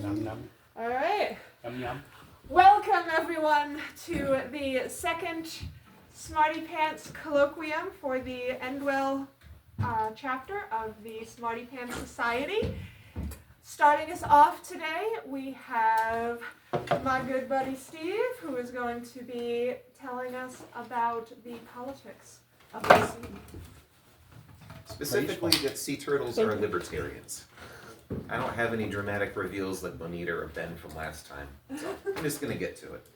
Yum, yum. All right. Yum, yum. Welcome, everyone, to the second Smartypants Colloquium for the Endwell chapter of the Smartypants Society. Starting us off today, we have my good buddy Steve, who is going to be telling us about the politics of the sea. Specifically, that sea turtles are libertarians. I don't have any dramatic reveals like Bonita or Ben from last time, so I'm just going to get to it.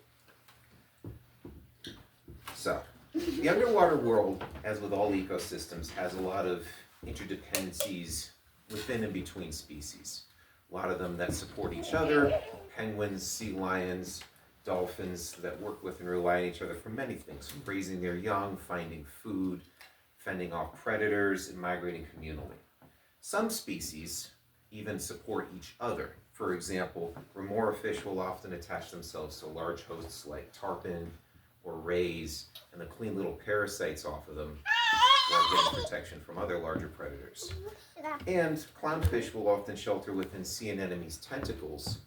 So, the underwater world, as with all ecosystems, has a lot of interdependencies within and between species. A lot of them that support each other, penguins, sea lions, dolphins that work with and rely on each other for many things, from raising their young, finding food, fending off predators, and migrating communally. Some species even support each other. For example, remora fish will often attach themselves to large hosts like tarpon or rays and then clean little parasites off of them while getting protection from other larger predators. And clownfish will often shelter within sea anemones' tentacles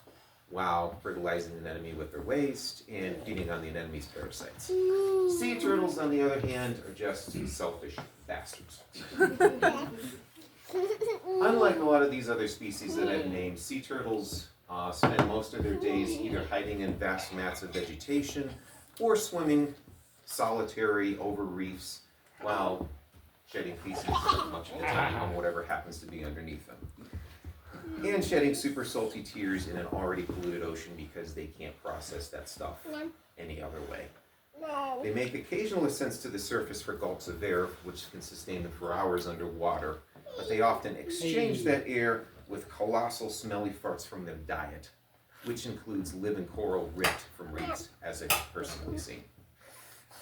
while fertilizing an anemone with their waste and feeding on the anemone's parasites. Sea turtles, on the other hand, are just selfish bastards. Unlike a lot of these other species that I've named, sea turtles spend most of their days either hiding in vast mats of vegetation or swimming solitary over reefs while shedding feces much of the time on whatever happens to be underneath them. And shedding super salty tears in an already polluted ocean because they can't process that stuff any other way. They make occasional ascents to the surface for gulps of air, which can sustain them for hours underwater, but they often exchange that air with colossal smelly farts from their diet, which includes living coral ripped from reefs, as I've personally seen.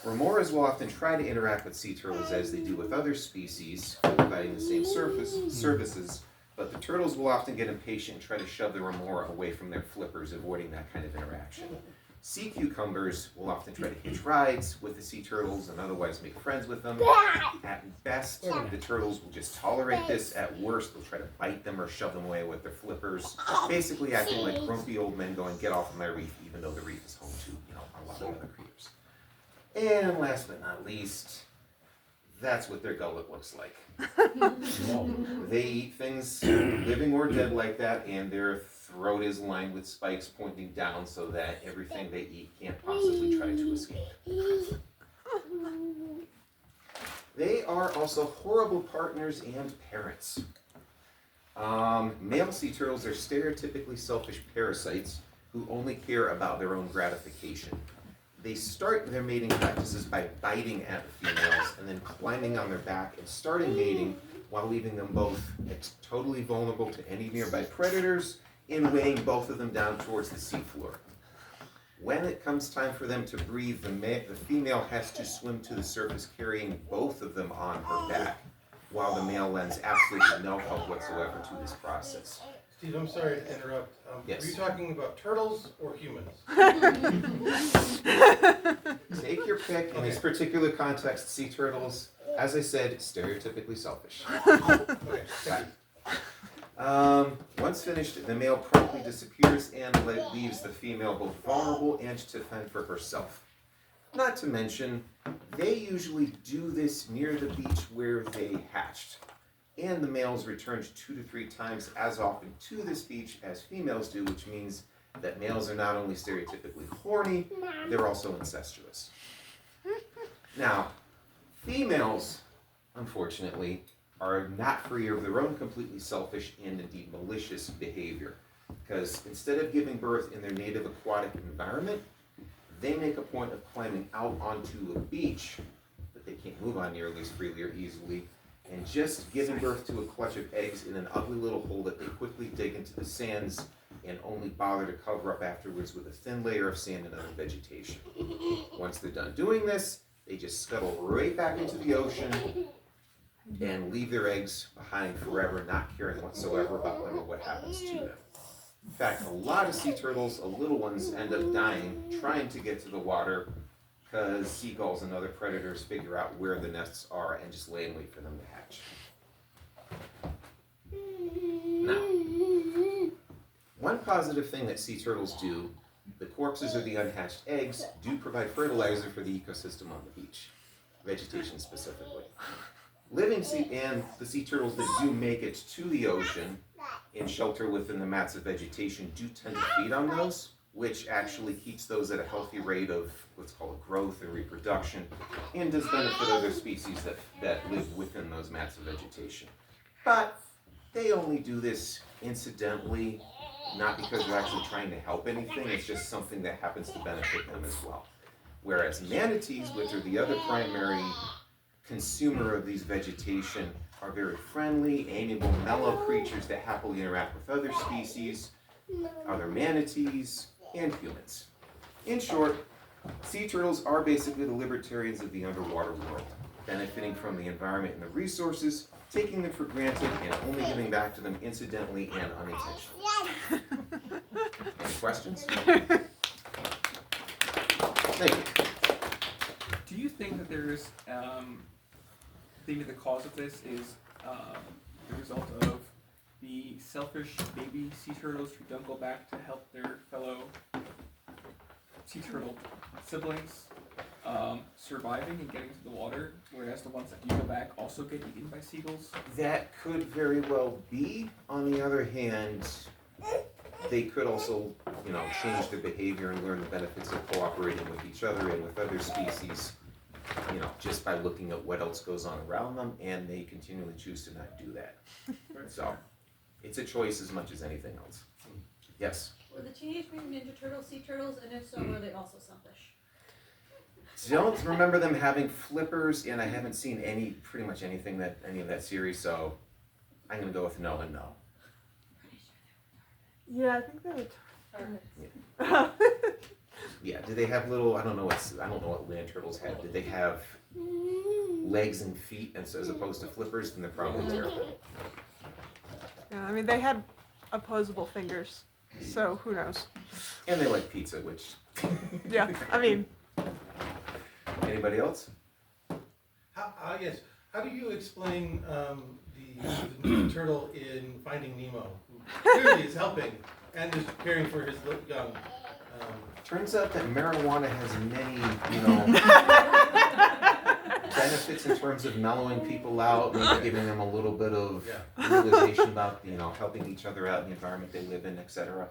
Remoras will often try to interact with sea turtles as they do with other species, providing the same services, but the turtles will often get impatient and try to shove the remora away from their flippers, avoiding that kind of interaction. Sea cucumbers will often try to hitch rides with the sea turtles and otherwise make friends with them. At best, the turtles will just tolerate this. At worst, they'll try to bite them or shove them away with their flippers, basically acting like grumpy old men going, "Get off of my reef," even though the reef is home to, a lot of other creatures. And last but not least, that's what their gullet looks like. They eat things living or dead like that, and their throat is lined with spikes pointing down so that everything they eat can't possibly try to escape. They are also horrible partners and parents. Male sea turtles are stereotypically selfish parasites who only care about their own gratification. They start their mating practices by biting at the females and then climbing on their back and starting mating while leaving them both totally vulnerable to any nearby predators and weighing both of them down towards the seafloor. When it comes time for them to breathe, the female has to swim to the surface carrying both of them on her back, while the male lends absolutely no help whatsoever to this process. Steve, I'm sorry to interrupt. Yes. Are you talking about turtles or humans? Take your pick. In this particular context, sea turtles, as I said, stereotypically selfish. Okay. Once finished, the male promptly disappears and leaves the female both vulnerable and to fend for herself. Not to mention, they usually do this near the beach where they hatched. And the males returned 2 to 3 times as often to this beach as females do, which means that males are not only stereotypically horny, they're also incestuous. Now, females, unfortunately, are not free of their own completely selfish and indeed malicious behavior, because instead of giving birth in their native aquatic environment, they make a point of climbing out onto a beach that they can't move on nearly as freely or easily, and just giving birth to a clutch of eggs in an ugly little hole that they quickly dig into the sands and only bother to cover up afterwards with a thin layer of sand and other vegetation. Once they're done doing this, they just scuttle right back into the ocean and leave their eggs behind forever, not caring whatsoever about them or what happens to them. In fact, a lot of sea turtles, the little ones, end up dying trying to get to the water because seagulls and other predators figure out where the nests are and just lay in wait for them to hatch. Now, One positive thing that sea turtles do, the corpses or the unhatched eggs do provide fertilizer for the ecosystem on the beach, vegetation specifically. Living sea and the sea turtles that do make it to the ocean and shelter within the mats of vegetation do tend to feed on those, which actually keeps those at a healthy rate of what's called growth and reproduction, and does benefit other species that live within those mats of vegetation. But they only do this incidentally, not because they're actually trying to help anything, it's just something that happens to benefit them as well. Whereas manatees, which are the other primary consumer of these vegetation, are very friendly, amiable, mellow creatures that happily interact with other species, other manatees, and humans. In short, sea turtles are basically the libertarians of the underwater world, benefiting from the environment and the resources, taking them for granted, and only giving back to them incidentally and unintentionally. Any questions? Thank you. Do you think that there's maybe the cause of this is the result of the selfish baby sea turtles who don't go back to help their fellow sea turtle siblings surviving and getting to the water, whereas the ones that do go back also get eaten by seagulls? That could very well be. On the other hand, they could also, change their behavior and learn the benefits of cooperating with each other and with other species, just by looking at what else goes on around them, and they continually choose to not do that. So, it's a choice as much as anything else. Yes? Were the Teenage Mutant Ninja Turtles sea turtles, and if so, were they also selfish? Don't remember them having flippers, and I haven't seen pretty much anything any of that series, so I'm gonna go with no and no. Yeah, I think they were Yeah, do they have little, I don't know what land turtles had. Did they have legs and feet as opposed to flippers? Then they're probably terrible. Yeah, I mean, they had opposable fingers, so who knows? And they like pizza, which... Yeah, I mean... Anybody else? Yes. How do you explain the turtle in Finding Nemo, who clearly is helping and is caring for his young? Turns out that marijuana has many, benefits in terms of mellowing people out, maybe giving them a little bit of realization about, helping each other out in the environment they live in, etc.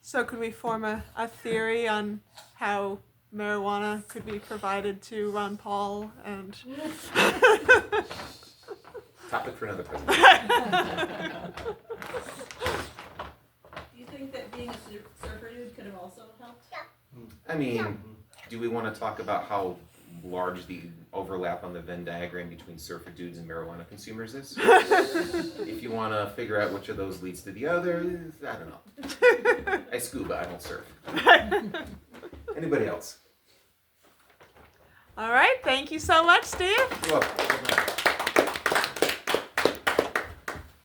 So could we form a theory on how marijuana could be provided to Ron Paul and... Topic for another presentation. Do you think that being a surfer dude could have also helped? I mean, do we want to talk about how large the overlap on the Venn diagram between surfer dudes and marijuana consumers is? If you want to figure out which of those leads to the other, I don't know. I scuba, I don't surf. Anybody else? All right, thank you so much, Steve. You're welcome.